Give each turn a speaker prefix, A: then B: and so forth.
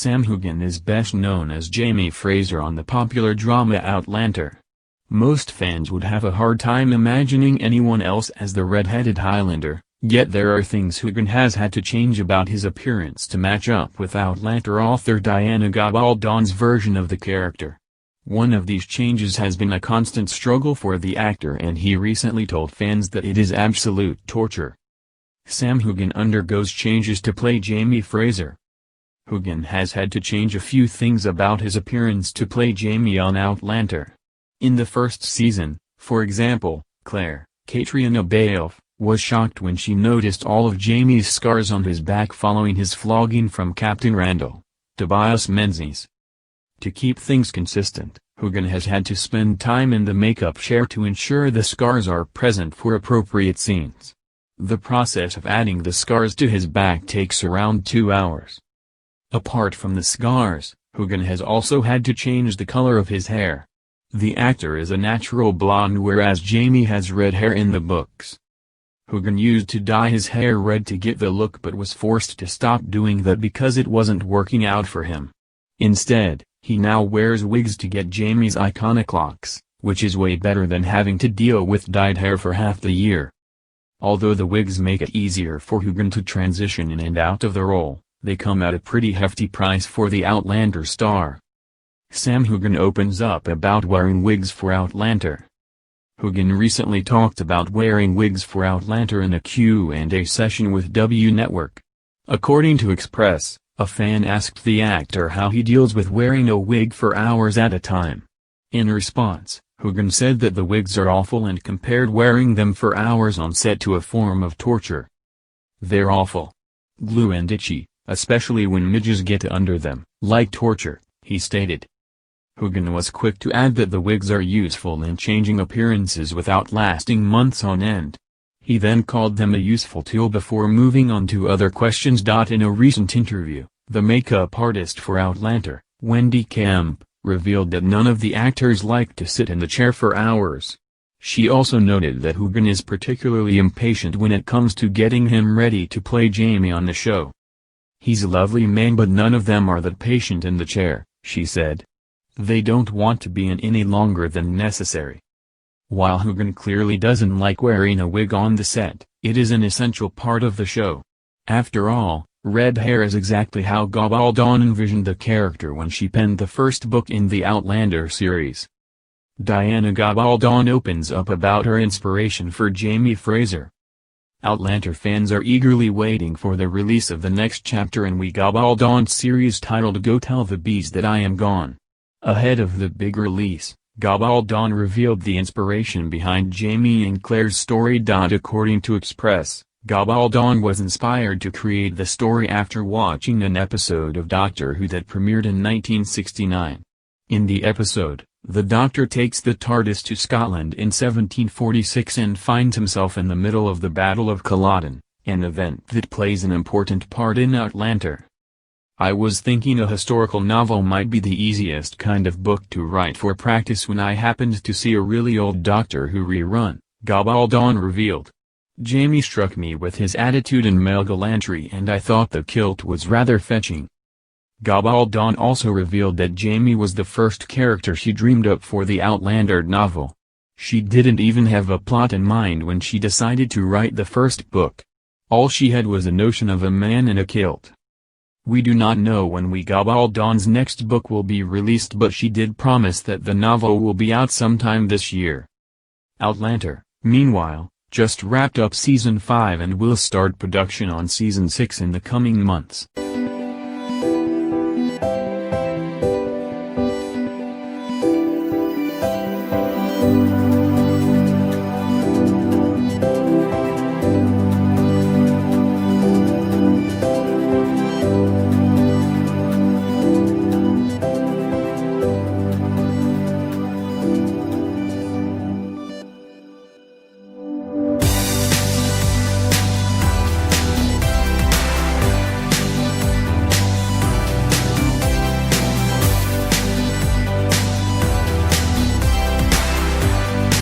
A: Sam Heughan is best known as Jamie Fraser on the popular drama Outlander. Most fans would have a hard time imagining anyone else as the red-headed Highlander, yet there are things Heughan has had to change about his appearance to match up with Outlander author Diana Gabaldon's version of the character. One of these changes has been a constant struggle for the actor, and he recently told fans that it is absolute torture. Sam Heughan undergoes changes to play Jamie Fraser. Heughan has had to change a few things about his appearance to play Jamie on Outlander. In the first season, for example, Claire, Katrina Balfe, was shocked when she noticed all of Jamie's scars on his back following his flogging from Captain Randall, Tobias Menzies. To keep things consistent, Heughan has had to spend time in the makeup chair to ensure the scars are present for appropriate scenes. The process of adding the scars to his back takes around 2 hours. Apart from the scars, Heughan has also had to change the color of his hair. The actor is a natural blonde, whereas Jamie has red hair in the books. Heughan used to dye his hair red to get the look, but was forced to stop doing that because it wasn't working out for him. Instead, he now wears wigs to get Jamie's iconic locks, which is way better than having to deal with dyed hair for half the year. Although the wigs make it easier for Heughan to transition in and out of the role, they come at a pretty hefty price for the Outlander star. Sam Heughan opens up about wearing wigs for Outlander. Heughan recently talked about wearing wigs for Outlander in a Q&A session with W Network. According to Express, a fan asked the actor how he deals with wearing a wig for hours at a time. In response, Heughan said that the wigs are awful and compared wearing them for hours on set to a form of torture. "They're awful. Glue and itchy, especially when midges get under them, like torture," he stated. Heughan was quick to add that the wigs are useful in changing appearances without lasting months on end. He then called them a useful tool before moving on to other questions. In a recent interview, the makeup artist for Outlander, Wendy Kemp, revealed that none of the actors like to sit in the chair for hours. She also noted that Heughan is particularly impatient when it comes to getting him ready to play Jamie on the show. "He's a lovely man, but none of them are that patient in the chair," she said. "They don't want to be in any longer than necessary." While Heughan clearly doesn't like wearing a wig on the set, it is an essential part of the show. After all, red hair is exactly how Gabaldon envisioned the character when she penned the first book in the Outlander series. Diana Gabaldon opens up about her inspiration for Jamie Fraser. Outlander fans are eagerly waiting for the release of the next chapter in the Gabaldon series titled Go Tell the Bees That I Am Gone. Ahead of the big release, Gabaldon revealed the inspiration behind Jamie and Claire's story. According to Express, Gabaldon was inspired to create the story after watching an episode of Doctor Who that premiered in 1969. In the episode, the Doctor takes the TARDIS to Scotland in 1746 and finds himself in the middle of the Battle of Culloden, an event that plays an important part in Outlander. "I was thinking a historical novel might be the easiest kind of book to write for practice when I happened to see a really old Doctor Who rerun," Gabaldon revealed. "Jamie struck me with his attitude and male gallantry, and I thought the kilt was rather fetching." Gabaldon also revealed that Jamie was the first character she dreamed up for the Outlander novel. She didn't even have a plot in mind when she decided to write the first book. All she had was a notion of a man in a kilt. "We do not know when Gabaldon's next book will be released, but she did promise that the novel will be out sometime this year." Outlander, meanwhile, just wrapped up Season 5 and will start production on Season 6 in the coming months.